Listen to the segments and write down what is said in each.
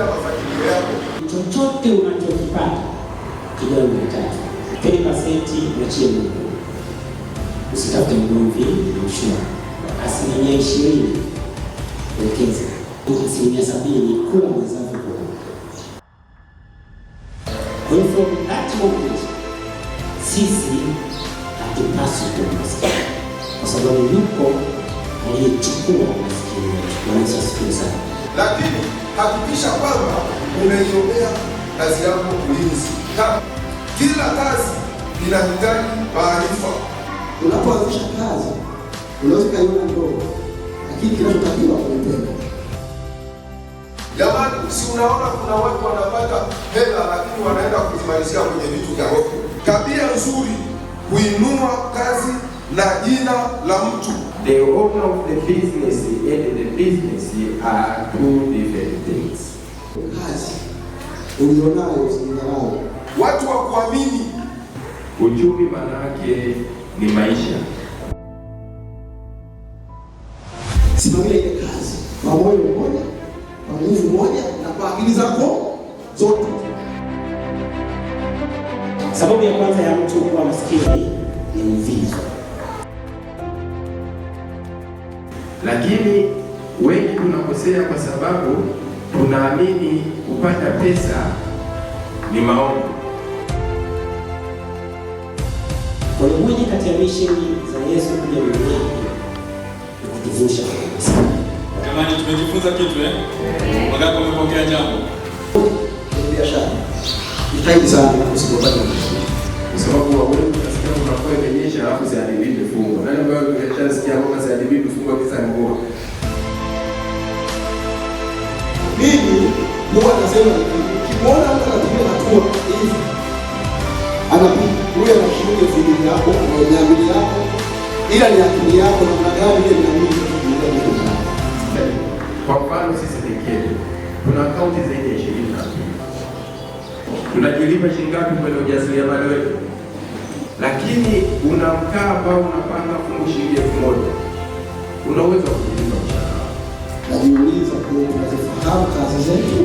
napenda mafanikio yako. Chochote unachokipata kigawe mara tatu. 20% mwachie Mungu. Usitafute mgomvi na ushuru. 20% wekeza. 70% kula mwenzako kwa. Kwa hivyo from that moment sisi hatupaswi kumaskini, kwa sababu yuko aliyechukua maskini wetu. Wanaweza sikia sana. Lakini hakikisha kwamba unaiombea kazi yako ulinzi. Kila kazi inahitaji maarifa. Unapoanzisha kazi unaweza kuiona ndogo, lakini kinachotakiwa kuipenda. Jamani, si unaona kuna watu wanapata hela lakini wanaenda kuzimalizia kwenye vitu vya roho. Tabia nzuri huinua kazi na jina la mtu. The owner of the business and the business are two different things. Kazi ulionayo usidharau. Watu wa kuamini. Uchumi maana yake ni maisha. Simamia ile kazi kwa moyo mmoja, kwa nguvu moja na kwa akili zako zote. Sababu ya kwanza ya mtu kuwa maskini ni uvivu. Lakini wengi tunakosea kwa sababu tunaamini kupata pesa ni maombi. Kwa hiyo moja kati ya misheni za Yesu kuja duniani ni kutuvusha kwenye maskini. Jamani, tumejifunza kitu Wangapi wamepokea jambo? Biashara. Jitahidi sana usipopata maskini. Kwa sababu wewe unasikia unakuwa imenyesha alafu ziadhibiwe fungo. Nani ambaye unachasikia kama ziadhibiwe fungo kisa ni mboga? Mimi huwa nasema ukimwona mtu anapiga hatua hivi, anapiga na shilingi 2000 yako na 200 yako, ila ni akili yako na magari ile na mimi. Kwa mfano sisi pekee tuna akaunti zaidi ya 20 na tunajilipa shilingi ngapi kwenye ujasiriamali wetu? Lakini una mkaa ambao unapanga fungu shilingi 1000, unaweza kujilipa mshahara. Najiuliza kwa tunazifahamu kazi zetu,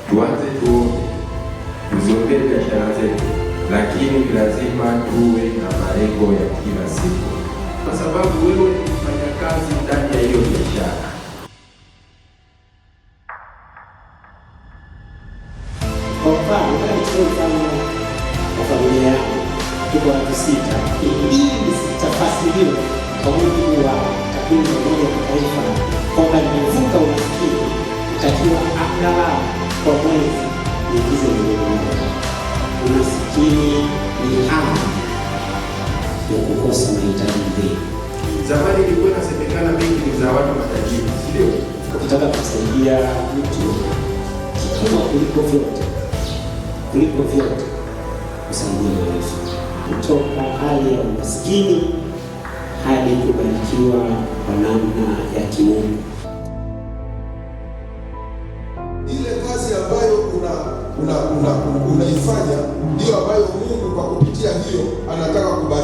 tuanze tuziombee biashara zetu, lakini lazima tuwe na malengo ya kila siku, kwa sababu wewe ni kufanya kazi ndani ya hiyo biashara. Kwa mfano, nataka nichukue mfano wa familia yangu. Tuko watu 6. Ili sitafasiriwe kwa mujibu wa takwimu za Umoja wa Mataifa kwamba nimevuka umaskini, utakiwa angalau kwa mwezi niingize milioni 1. Umaskini ni hali ya kukosa mahitaji muhimu. Zamani ilikuwa inasemekana benki ni za watu matajiri, sio? Ukitaka kusaidia mtu kikubwa kuliko vyote kusaidia maisha, kutoka hali ya umaskini hadi kubarikiwa kwa namna ya kiungu. Ile kazi ambayo unaifanya ndio ambayo Mungu kwa kupitia hiyo anataka kubariki.